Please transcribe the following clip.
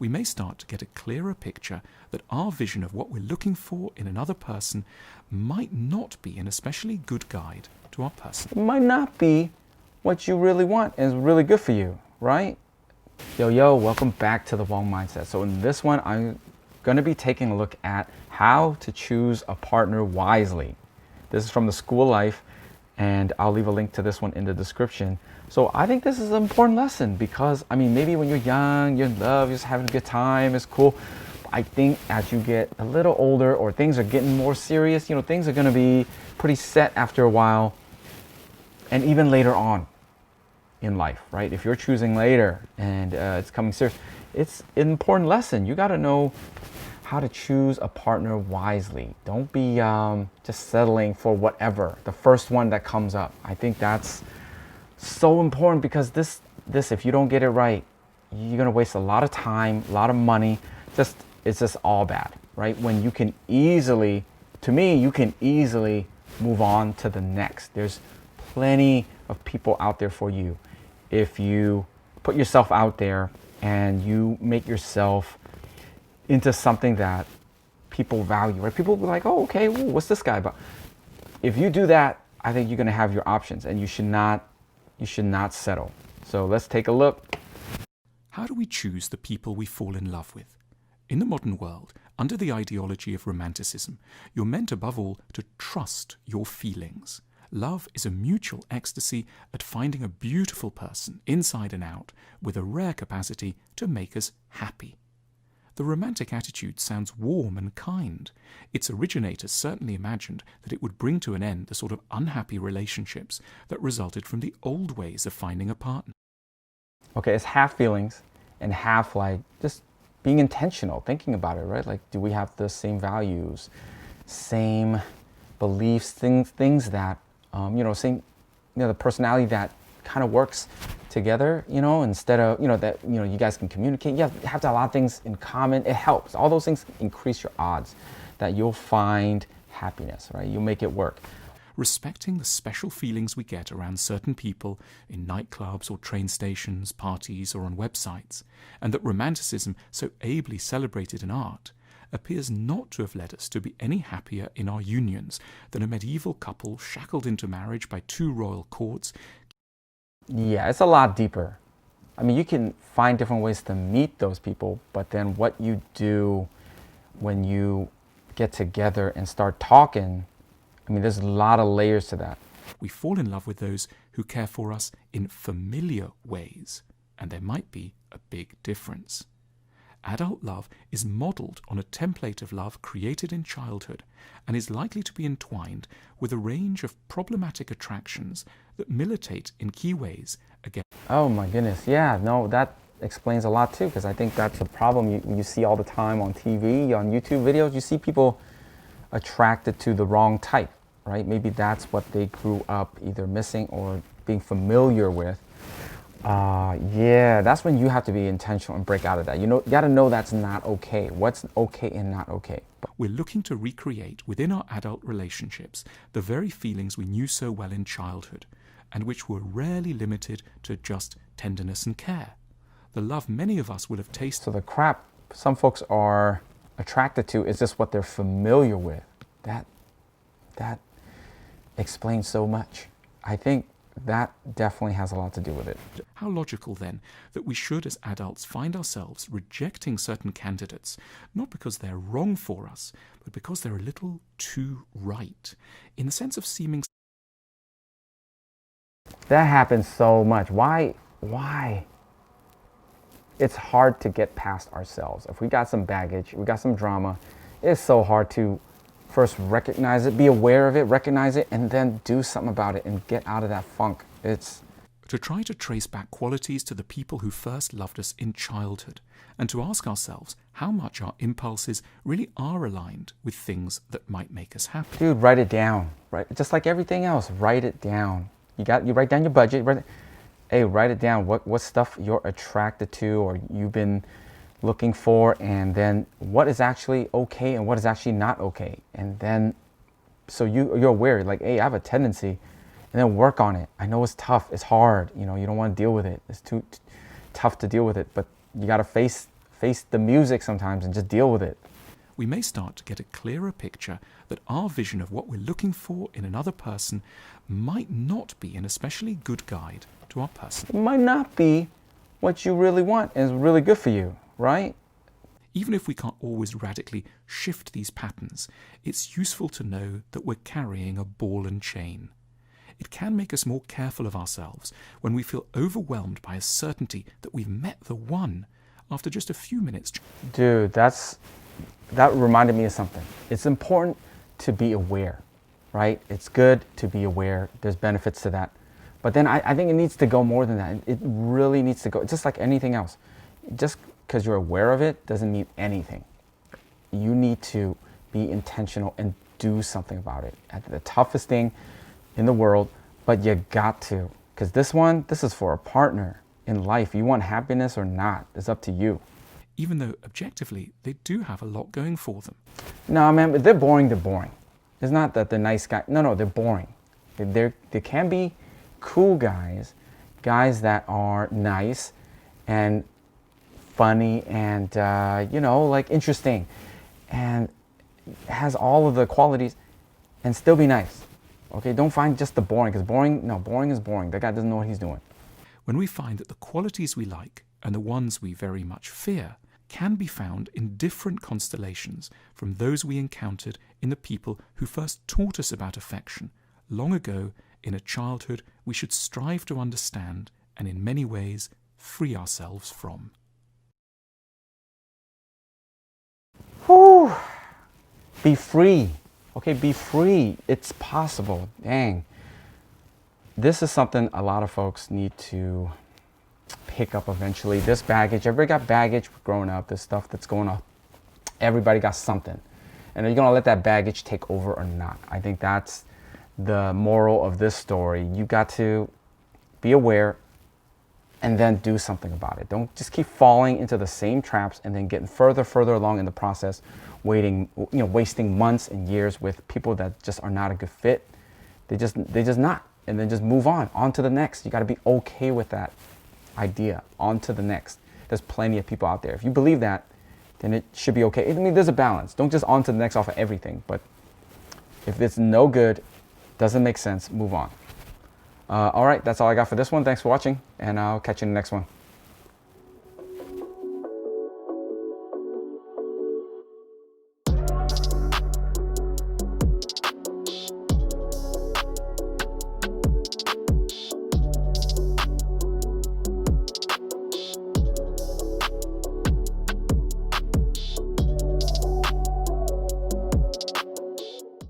we may start to get a clearer picture that our vision of what we're looking for in another person might not be an especially good guide to our person. It might not be what you really want and is really good for you, right? Yo, welcome back to The Wrong Mindset. So in this one, I'm going to be taking a look at how to choose a partner wisely. This is from the School of Life, and I'll leave a link to this one in the description. So I think this is an important lesson because, I mean, maybe when you're young, you're in love, you're just having a good time, it's cool. I think as you get a little older or things are getting more serious, you know, things are going to be pretty set after a while and even later on in life, right? If you're choosing later and it's coming serious, it's an important lesson. You got to know how to choose a partner wisely. Don't be just settling for whatever, the first one that comes up. I think that's so important because this if you don't get it right, you're gonna waste a lot of time, a lot of money. It's just all bad, right? When you can easily, to me, you can easily move on to the next. There's plenty of people out there for you if you put yourself out there and you make yourself into something that people value, right? People will be like, oh, okay, ooh, what's this guy about? If you do that, I think you're gonna have your options and you should not settle. So let's take a look. How do we choose the people we fall in love with? In the modern world, under the ideology of Romanticism, you're meant above all to trust your feelings. Love is a mutual ecstasy at finding a beautiful person inside and out with a rare capacity to make us happy. The romantic attitude sounds warm and kind. Its originators certainly imagined that it would bring to an end the sort of unhappy relationships that resulted from the old ways of finding a partner. Okay, it's half feelings and half like just being intentional, thinking about it, right? Like, do we have the same values, same beliefs, things that, the personality that kind of works together, instead of, that, you guys can communicate. You have to have a lot of things in common. It helps. All those things increase your odds that you'll find happiness, right? You'll make it work. Respecting the special feelings we get around certain people in nightclubs or train stations, parties or on websites, and that Romanticism so ably celebrated in art, appears not to have led us to be any happier in our unions than a medieval couple shackled into marriage by two royal courts. Yeah, it's a lot deeper. I mean, you can find different ways to meet those people, but then what you do when you get together and start talking, I mean, there's a lot of layers to that. We fall in love with those who care for us in familiar ways, and there might be a big difference. Adult love is modeled on a template of love created in childhood and is likely to be entwined with a range of problematic attractions that militate in key ways against. Oh my goodness, yeah, no, that explains a lot too, because I think that's a problem you see all the time on TV, on YouTube videos. You see people attracted to the wrong type, right? Maybe that's what they grew up either missing or being familiar with. Yeah, that's when you have to be intentional and break out of that. You got to know that's not okay. What's okay and not okay. We're looking to recreate within our adult relationships the very feelings we knew so well in childhood, and which were rarely limited to just tenderness and care. The love many of us will have tasted. So the crap some folks are attracted to is just what they're familiar with. That explains so much. I think that definitely has a lot to do with it. How logical then that we should as adults find ourselves rejecting certain candidates, not because they're wrong for us, but because they're a little too right, in the sense of seeming. That happens so much. Why? It's hard to get past ourselves. If we got some baggage, we got some drama, it's so hard to first recognize it, be aware of it, recognize it, and then do something about it and get out of that funk. It's to try to trace back qualities to the people who first loved us in childhood, and to ask ourselves how much our impulses really are aligned with things that might make us happy. Dude, write it down, right? Just like everything else, write it down. You write down your budget. Write it down. What stuff you're attracted to or you've been looking for, and then what is actually okay and what is actually not okay. And then so you're aware, like, hey, I have a tendency, and then work on it. I know it's tough, it's hard, you don't want to deal with it. It's too tough to deal with it, but you got to face face the music sometimes and just deal with it. We may start to get a clearer picture that our vision of what we're looking for in another person might not be an especially good guide to our person. It might not be what you really want and is really good for you, right? Even if we can't always radically shift these patterns, it's useful to know that we're carrying a ball and chain. It can make us more careful of ourselves when we feel overwhelmed by a certainty that we've met the one after just a few minutes. Dude, that reminded me of something. It's important to be aware, right? It's good to be aware. There's benefits to that. But then I think it needs to go more than that. It really needs to go, just like anything else. Just because you're aware of it doesn't mean anything. You need to be intentional and do something about it. The toughest thing in the world, but you got to. Because this is for a partner in life. You want happiness or not, it's up to you. Even though objectively they do have a lot going for them. No, man, if they're boring, they're boring. It's not that they're nice guys. No, they're boring. There can be cool guys that are nice and funny and, like interesting and has all of the qualities and still be nice. Okay, don't find just the boring, because boring is boring. That guy doesn't know what he's doing. When we find that the qualities we like and the ones we very much fear can be found in different constellations from those we encountered in the people who first taught us about affection long ago in a childhood we should strive to understand and in many ways free ourselves from. Whew. Be free. Okay, be free. It's possible. Dang. This is something a lot of folks need to pick up eventually. This baggage, everybody got baggage growing up, this stuff that's going on. Everybody got something. And are you going to let that baggage take over or not? I think that's the moral of this story. You got to be aware and then do something about it. Don't just keep falling into the same traps and then getting further along in the process, wasting months and years with people that just are not a good fit. They just not. And then just move on to the next. You got to be okay with that idea. On to the next. There's plenty of people out there. If you believe that, then it should be okay. I mean, there's a balance. Don't just on to the next off of everything. But if it's no good, doesn't make sense, move on. All right, that's all I got for this one. Thanks for watching, and I'll catch you in the next one.